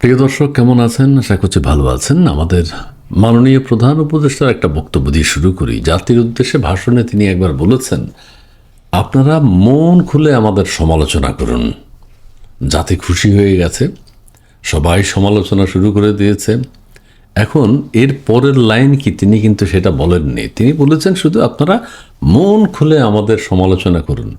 প্রিয় দর্শক, কেমন আছেন? আশা করছি ভালো আছেন। আমাদের মাননীয় প্রধান উপদেষ্টার একটা বক্তব্য দিয়ে শুরু করি। জাতির উদ্দেশ্যে ভাষণে তিনি একবার বলেছেন, আপনারা মন খুলে আমাদের সমালোচনা করুন। জাতি খুশি হয়ে গেছে, সবাই সমালোচনা শুরু করে দিয়েছে। এখন এর পরের লাইন কি, তিনি কিন্তু সেটা বলেননি। তিনি বলেছেন শুধু আপনারা মন খুলে আমাদের সমালোচনা করুন।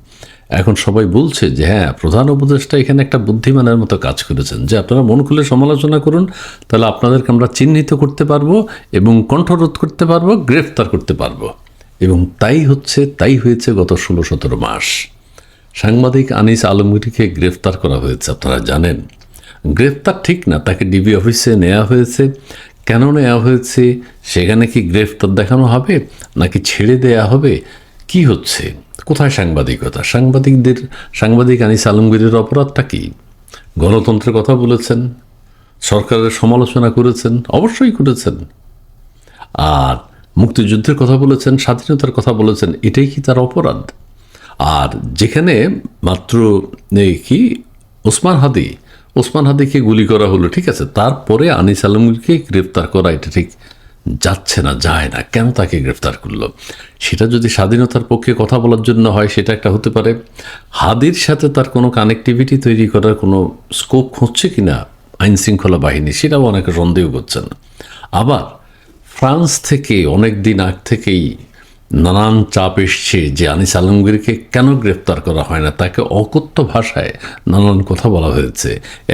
এখন সবাই বলছে যে হ্যাঁ, প্রধান উপদেষ্টা এখানে একটা বুদ্ধিমানের মতো কাজ করেছেন, যে আপনারা মন খুলে সমালোচনা করুন, তাহলে আপনাদেরকে আমরা চিহ্নিত করতে পারবো এবং কণ্ঠরোধ করতে পারবো, গ্রেফতার করতে পারবো। এবং তাই হয়েছে গত 16-17 মাস। সাংবাদিক আনিস আলমগীরকে গ্রেফতার করা হয়েছে, আপনারা জানেন। গ্রেফতার ঠিক না, তাকে ডিবি অফিসে নেওয়া হয়েছে। কেন নেওয়া হয়েছে? সেখানে কি গ্রেফতার দেখানো হবে নাকি ছেড়ে দেয়া হবে? কি হচ্ছে? কোথায় সাংবাদিকতা? সাংবাদিক আনিস আলমগীরের অপরাধটা কি? গণতন্ত্রের কথা বলেছেন, সরকারের সমালোচনা করেছেন, অবশ্যই করেছেন। আর মুক্তিযুদ্ধের কথা বলেছেন, স্বাধীনতার কথা বলেছেন, এটাই কি তার অপরাধ? আর যেখানে মাত্র কি ওসমান হাদিকে গুলি করা হলো, ঠিক আছে, তারপরে আনিস আলমগীরকে গ্রেফতার করা এটা ঠিক যাচ্ছে না, যায় না। কেন তাকে গ্রেফতার করলো? সেটা যদি স্বাধীনতার পক্ষে কথা বলার জন্য হয়, সেটা একটা হতে পারে। হাদির সাথে তার কোনো কানেক্টিভিটি তৈরি করার কোনো স্কোপ হচ্ছে কিনা আইন শৃঙ্খলা বাহিনী, সেটাও অনেকে সন্দেহ করছেন। আবার ফ্রান্স থেকে অনেক দিন আগ থেকেই নানান চাপ এসছে যে আনিস আলমগীরকে কেন গ্রেফতার করা হয় না, তাকে অকথ্য ভাষায় নানান কথা বলা হয়েছে।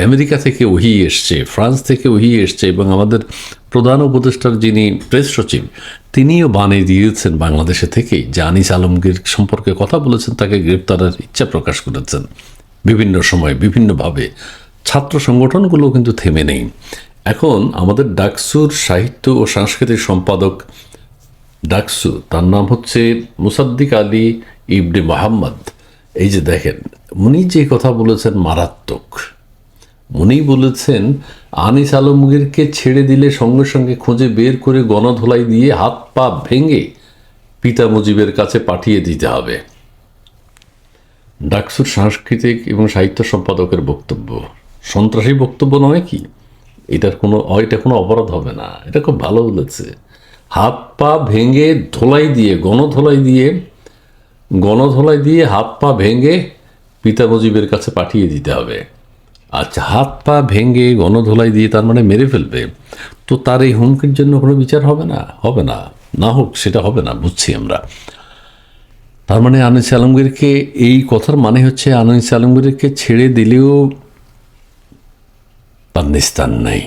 আমেরিকা থেকে ওহি এসছে, ফ্রান্স থেকে ওহি এসছে, এবং আমাদের প্রধান উপদেষ্টার যিনি প্রেস সচিব, তিনিও বানিয়ে দিয়েছেন বাংলাদেশে থেকেই যে আনিস আলমগীর সম্পর্কে কথা বলেছেন, তাকে গ্রেফতারের ইচ্ছা প্রকাশ করেছেন বিভিন্ন সময় বিভিন্নভাবে। ছাত্র সংগঠনগুলো কিন্তু থেমে নেই। এখন আমাদের ডাকসুর সাহিত্য ও সাংস্কৃতিক সম্পাদক, ডাকসু, তার নাম হচ্ছে মুসাদ্দিক আলী ইবনে মোহাম্মদ। এই যে দেখেন, উনি যে কথা বলেছেন মারাত্মক। উনি বলেছেন আনিস আলমগীরকে ছেড়ে দিলে সঙ্গে সঙ্গে খুঁজে বের করে গণধোলাই দিয়ে হাত পা ভেঙে পিতা মুজিবের কাছে পাঠিয়ে দিতে হবে। ডাকসুর সাংস্কৃতিক এবং সাহিত্য সম্পাদকের বক্তব্য সন্ত্রাসী বক্তব্য নয় কি? এটা কোনো অপরাধ হবে না। এটা খুব ভালো বলেছে। হাত পা ভেঙে গণধোলাই দিয়ে হাত পা ভেঙে পিতা মুজিবের কাছে পাঠিয়ে দিতে হবে। আচ্ছা, হাত পা ভেঙে গণধোলাই দিয়ে তার মানে মেরে ফেলবে, তো তার এই হুমকির জন্য কোনো বিচার হবে না? না হোক, সেটা হবে না, বুঝছি আমরা। তার মানে আনিস আলমগীরকে, এই কথার মানে হচ্ছে আনিস আলমগীরকে ছেড়ে দিলেও তার নিস্তার নেই।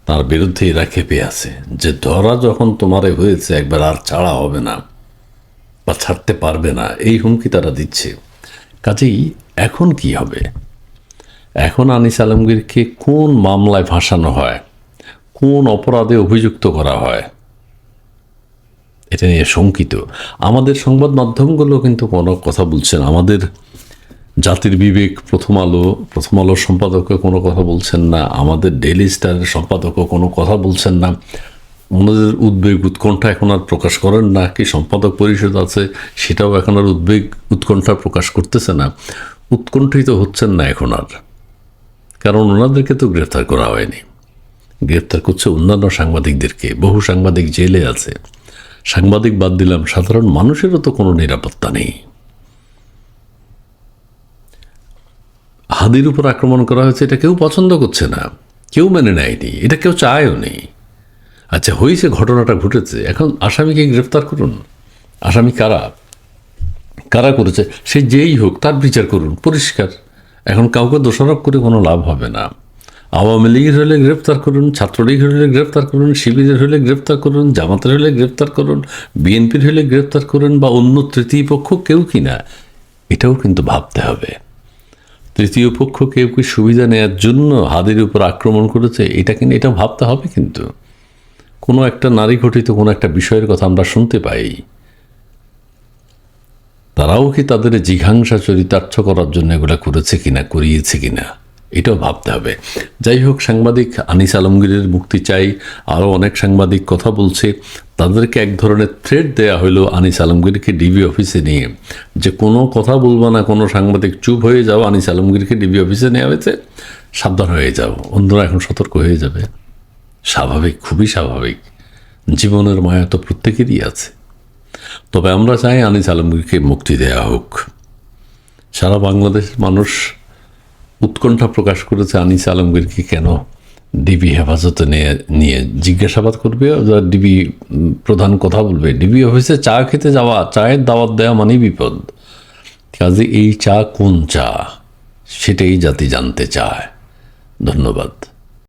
তার বিরুদ্ধে এরা খেপে আছে যে ধরা যখন তোমারে হয়েছে, একবার আর ছাড়া হবে না বা ছাড়তে পারবে না, এই হুমকি তারা দিচ্ছে। কাজেই এখন কি হবে? এখন আনিস আলমগীরকে কোন মামলায় ফাঁসানো হয়, কোন অপরাধে অভিযুক্ত করা হয়, এটা নিয়ে শঙ্কিত। আমাদের সংবাদ মাধ্যমগুলো কিন্তু কোনো কথা বলছেন। আমাদের জাতির বিবেক, প্রথম আলোর সম্পাদকও কোনো কথা বলছেন না, আমাদের ডেইলি স্টারের সম্পাদকও কোনো কথা বলছেন না। ওনাদের উদ্বেগ উৎকণ্ঠা এখন আর প্রকাশ করেন না। কি সম্পাদক পরিষদ আছে, সেটাও এখন আর উৎকণ্ঠা প্রকাশ করতেছে না, উৎকণ্ঠিত হচ্ছেন না এখন আর। কারণ ওনাদেরকে তো গ্রেফতার করা হয়নি, গ্রেফতার করছে অন্যান্য সাংবাদিকদেরকে। বহু সাংবাদিক জেলে আছে। সাংবাদিক বাদ দিলাম, সাধারণ মানুষেরও তো কোনো নিরাপত্তা নেই। হাদির উপর আক্রমণ করা হয়েছে, এটা কেউ পছন্দ করছে না, কেউ মেনে নেয়নি, এটা কেউ চায়ও নেই। আচ্ছা, হয়েছে, ঘটনাটা ঘটেছে, এখন আসামিকে গ্রেফতার করুন। আসামি কারা করেছে, সে যেই হোক, তার বিচার করুন, পরিষ্কার। এখন কাউকে দোষারোপ করে কোনো লাভ হবে না। আওয়ামী লীগের হলে গ্রেফতার করুন, ছাত্রলীগের হলে গ্রেফতার করুন, শিবিরের হলে গ্রেফতার করুন, জামাতের হলে গ্রেফতার করুন, বিএনপির হলে গ্রেফতার করুন, বা অন্য তৃতীয় পক্ষ কেউ কিনা, এটাও কিন্তু ভাবতে হবে। তৃতীয় পক্ষ কেউ কি সুবিধা নেওয়ার জন্য হাদির উপর আক্রমণ করেছে, এটা ভাবতে হবে। কিন্তু কোনো একটা নারী ঘটিত কোনো একটা বিষয়ের কথা আমরা শুনতে পাই, তারাও কি তাদের জিঘাংসা চরিতার্থ করার জন্য এগুলো করিয়েছে কিনা, এটাও ভাবতে হবে। যাই হোক, সাংবাদিক আনিস আলমগীরের মুক্তি চাই। আরও অনেক সাংবাদিক কথা বলছে, তাদেরকে এক ধরনের থ্রেট দেয়া হলো আনিস আলমগীরকে ডিবি অফিসে নিয়ে, যে কোনো কথা বলবো না, কোনো সাংবাদিক চুপ হয়ে যাও। আনিস আলমগীরকে ডিবি অফিসে নেওয়া হয়েছে, সাবধান হয়ে যাও, অন্যরা এখন সতর্ক হয়ে যাবে। স্বাভাবিক, খুবই স্বাভাবিক। জীবনের মায়া তো প্রত্যেকেরই আছে। তবে আমরা চাই আনিস আলমগীরকে মুক্তি দেয়া হোক। সারা বাংলাদেশের মানুষ উৎকণ্ঠা প্রকাশ করেছে আনিস আলমগীরকে কেন ডিবি হেফাজতে নিয়ে জিজ্ঞাসাবাদ করবে, ডিবি প্রধান কথা বলবে। ডিবি অফিসে চা খেতে যাওয়া, চায়ের দাওয়াত দেওয়া মানেই বিপদ। কাজে এই চা কোন চা সেটাই জাতি জানতে চায়। ধন্যবাদ।